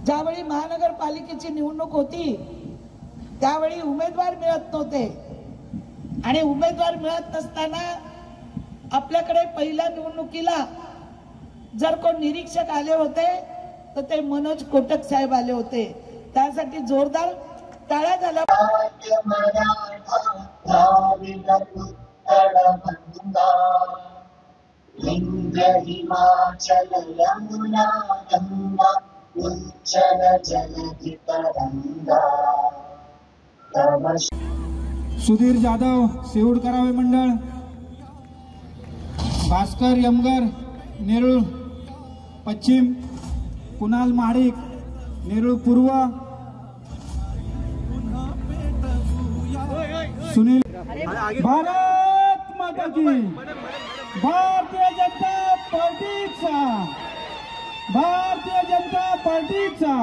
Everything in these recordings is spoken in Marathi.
ज्यावेळी महानगरपालिकेची निवडणूक होती त्यावेळी उमेदवार मिळत नव्हते आणि उमेदवार मिळत नसताना आपल्याकडे पहिल्या निवडणुकीला जर कोण निरीक्षक आले होते तर ते मनोज कोटक साहेब आले होते। त्यासाठी जोरदार टाळ्या झाल्या। हिमाचल यमुना गंगा उच्चल जलधि तरंगा। सुधीर जाधव सेऊड करावे मंडळ, भास्कर यमगर नेरूळ पश्चिम, कुणाल महाडिक नेरूळ पूर्व, सुनील। भारत माता की, भारतीय जनता पार्टीचा, भारतीय जनता पार्टीचा।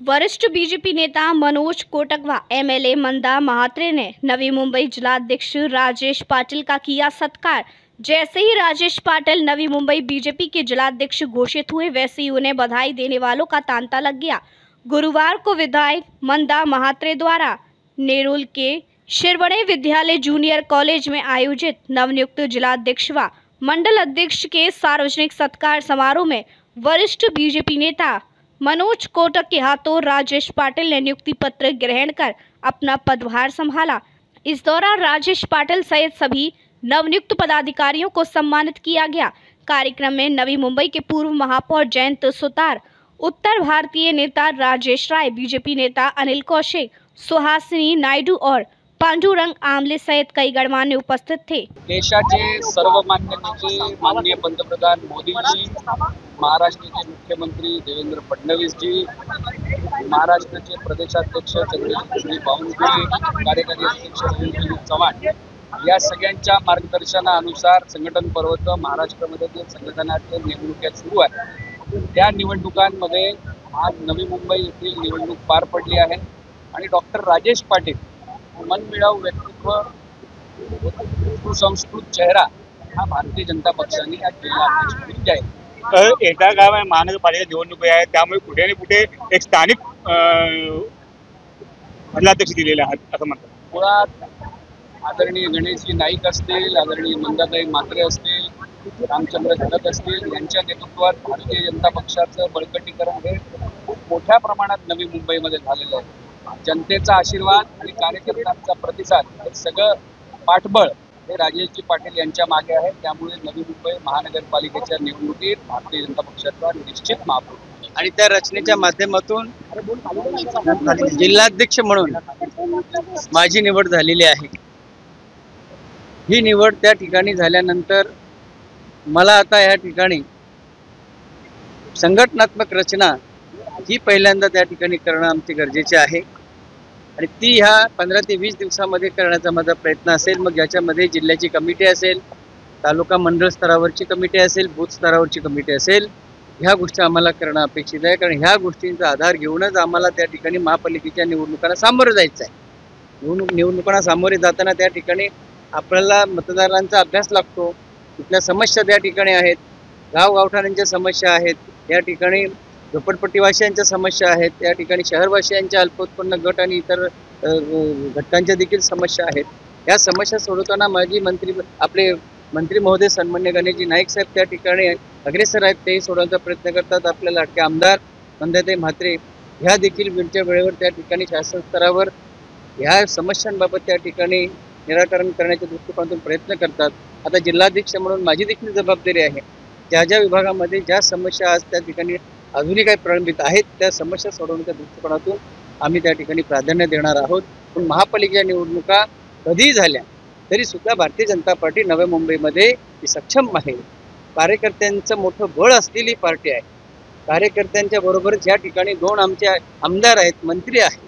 वरिष्ठ बीजेपी नेता मनोज कोटक व एमएलए मंदा महात्रे ने नवी मुंबई जिलाध्यक्ष राजेश पाटिल का किया सत्कार। जैसे ही राजेश पाटिल नवी मुंबई बीजेपी के जिलाध्यक्ष घोषित हुए वैसे ही उन्हें बधाई देने वालों का तांता लग गया। गुरुवार को विधायक मंदा महात्रे द्वारा नेरुल के शिरवणे विद्यालय जूनियर कॉलेज में आयोजित नवनियुक्त जिलाध्यक्ष व मंडल अध्यक्ष के सार्वजनिक सत्कार समारोह में वरिष्ठ बीजेपी नेता मनोज कोटक के हाथों राजेश पाटिल ने नियुक्ति पत्र ग्रहण कर अपना पदभार संभाला। इस दौरान राजेश पाटिल सहित सभी नवनियुक्त पदाधिकारियों को सम्मानित किया गया। कार्यक्रम में नवी मुंबई के पूर्व महापौर जयंत सुतार, उत्तर भारतीय नेता राजेश राय, बीजेपी नेता अनिल कौशिक, सुहासिनी नायडू और पांडुरंग आमले सहित कई गणमान्य उपस्थित थे। देशाचे सर्वमान्य नेते माननीय पंतप्रधान मोदीजी, महाराष्ट्राचे मुख्यमंत्री देवेंद्र फडणवीसजी, महाराष्ट्राचे प्रदेशाध्यक्ष चंद्रशेखर बावनकुळे, कार्यकारी अध्यक्ष अनिल चव्हाण या सगळ्यांच्या मार्गदर्शनानुसार संघटन पर्वत महाराष्ट्रामध्ये जे संघटनाचे निवडणुका सुरू आहेत त्या निवडणुकांमध्ये आज नवी मुंबई येथील निवडणूक पार पडली आहे आणि डॉक्टर राजेश पाटील मनमिळावू व्यक्तित्व, सुसंस्कृत चेहरा हा भारतीय जनता पक्षाने आज जिल्हाध्यक्ष जाहीर। एटा गाव आहे, महानगरपालिका निवडणूक आहे, त्यामुळे कुठे ना कुठे एक स्थानिक जिल्हाध्यक्ष दिलेले आहेत असं म्हणतात। मुळात आदरणीय गणेशजी नाईक असतील, आदरणीय मंदाताई म्हात्रे असतील, रामचंद्र धनत असतील यांच्या नेतृत्वात भारतीय जनता पक्षाचं बळकटीकरण हे खूप मोठ्या प्रमाणात नवी मुंबईमध्ये झालेलं आहे। जनतेचा आशीर्वाद आणि कार्यकर्त्यांचा प्रतिसाद हे सगळं पाठबळ हे राजेशजी पाटील यांच्या मागे आहे। त्यामुळे नवी मुंबई महानगरपालिकेच्या निवडणुकीत भारतीय जनता पक्षाचा निश्चित महापौर आणि त्या रचनेच्या माध्यमातून जिल्हाध्यक्ष म्हणून माझी निवड झालेली आहे। ही निवड त्या ठिकाणी झाल्यानंतर मला आता या ठिकाणी संघटनात्मक रचना ही पहिल्यांदा त्या ठिकाणी करणं आमचे गरजेचे आहे आणि ती ह्या 15 ते 20 दिवसामध्ये करण्याचा माझा प्रयत्न असेल। मग याच्यामध्ये जिल्ह्याची कमिटी असेल, तालुका मंडळ स्तरावरची कमिटी असेल, बूथ स्तरावरची कमिटी असेल, ह्या गोष्टी आम्हाला करणं अपेक्षित आहे। कारण ह्या गोष्टींचा आधार घेऊनच आम्हाला त्या ठिकाणी महापालिकेच्या निवडणुकांना सामोरं जायचं आहे। निवडणुकांना सामोरे जाताना त्या ठिकाणी आपल्याला मतदारांचा अभ्यास लागतो, कुठल्या समस्या त्या ठिकाणी आहेत, गावगावठाणांच्या समस्या आहेत, या ठिकाणी झोपडपट्टीवासियांच्या समस्या आहेत, त्या ठिकाणी शहरवासियांच्या अल्पोत्पन्न गट आणि इतर घटकांच्या देखील समस्या आहेत। या समस्या सोडवताना माझी आपले मंत्री महोदय सन्मान्य गणेशजी नाईक साहेब त्या ठिकाणी अग्रेसर आहेत, तेही सोडवण्याचा प्रयत्न करतात। आपल्या लाडके आमदार मंदाताई म्हात्रे ह्या देखील वेळच्या वेळेवर त्या ठिकाणी शासन स्तरावर ह्या समस्यांबाबत त्या ठिकाणी निराकरण करण्याच्या दृष्टिकोनातून प्रयत्न करतात। आता जिल्हाध्यक्ष म्हणून माझी देखील जबाबदारी आहे, ज्या ज्या विभागामध्ये ज्या समस्या आज त्या ठिकाणी अजूनही काही प्रलंबित आहेत त्या समस्या सोडवण्याच्या दृष्टिकोनातून आम्ही त्या ठिकाणी प्राधान्य देणार आहोत। पण महापालिकेच्या निवडणुका कधीही झाल्या तरी सुद्धा भारतीय जनता पार्टी नवी मुंबईमध्ये सक्षम आहे। कार्यकर्त्यांचं मोठं बळ असलेली पार्टी आहे। कार्यकर्त्यांच्या बरोबरच या ठिकाणी 2 आमचे आमदार आहेत, मंत्री आहेत,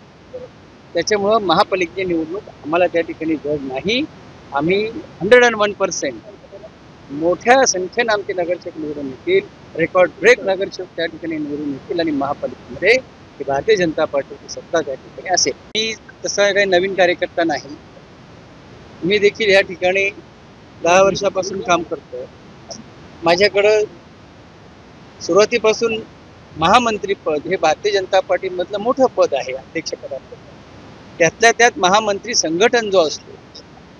त्याच्यामुळं महापालिकेची निवडणूक आम्हाला त्या ठिकाणी गरज नाही। आम्ही 101% मोठ्या संख्येने आमचे नगरसेवक निवडून येतील, रेकॉर्ड ब्रेक नगरसेवक त्या ठिकाणी निवडून येतील आणि महापालिकेमध्ये भारतीय जनता पार्टीची सत्ता त्या ठिकाणी असेल। मी तसा काही नवीन कार्यकर्ता नाही, मी देखील या ठिकाणी 10 वर्षापासून काम करतो। माझ्याकडं सुरुवातीपासून महामंत्री पद हे भारतीय जनता पार्टीमधलं मोठं पद आहे अध्यक्षपदाचं. त्यातल्या त्यात महामंत्री संघटन जो असतो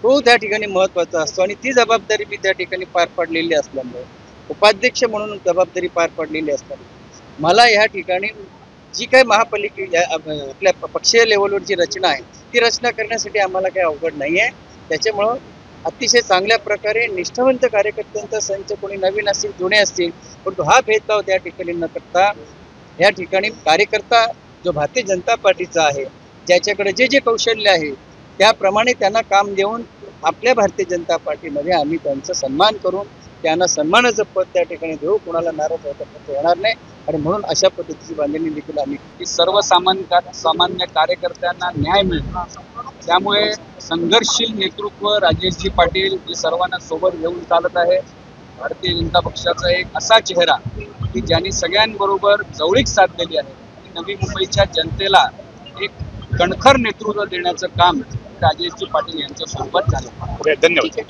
तो त्या ठिकाणी महत्त्वाचा असतो आणि ती जबाबदारी मी त्या ठिकाणी पार पाडलेली असल्यामुळे, उपाध्यक्ष म्हणून जबाबदारी पार पडलेली असल्यामुळे मला ह्या ठिकाणी जी काही आपल्या पक्षीय लेवलवर जी रचना आहे ती रचना करण्यासाठी आम्हाला काही अवघड नाही आहे. त्याच्यामुळं अतिशय चांगल्या प्रकारे निष्ठावंत कार्यकर्त्यांचा संच, कोणी नवीन असतील जुने असतील, परंतु हा भेदभाव त्या ठिकाणी न करता या ठिकाणी कार्यकर्ता जो भारतीय जनता पार्टीचा आहे, ज्याच्याकडे जे जे कौशल्य आहे त्याप्रमाणे त्यांना काम देऊन आपल्या भारतीय जनता पार्टीमध्ये आम्ही त्यांचा सन्मान करून त्यांना सन्मानाचं पद त्या ठिकाणी देऊ, कोणाला नाराज होता येणार नाही. आणि म्हणून अशा पद्धतीची बांधणी देखील आम्ही की सर्वसामान्य कार्यकर्त्यांना न्याय मिळतो. त्यामुळे संघर्षशील नेतृत्व राजेशजी पाटील जे सर्वांना सोबत घेऊन चालत आहे. भारतीय जनता पक्षाचा एक असा चेहरा की ज्यांनी सगळ्यांबरोबर जवळीक साधलेली आहे. नवी मुंबईच्या जनतेला एक कणखर नेतृत्व देण्याचं काम राजेशजी पाटील यांच्या सोबत झालं. धन्यवाद.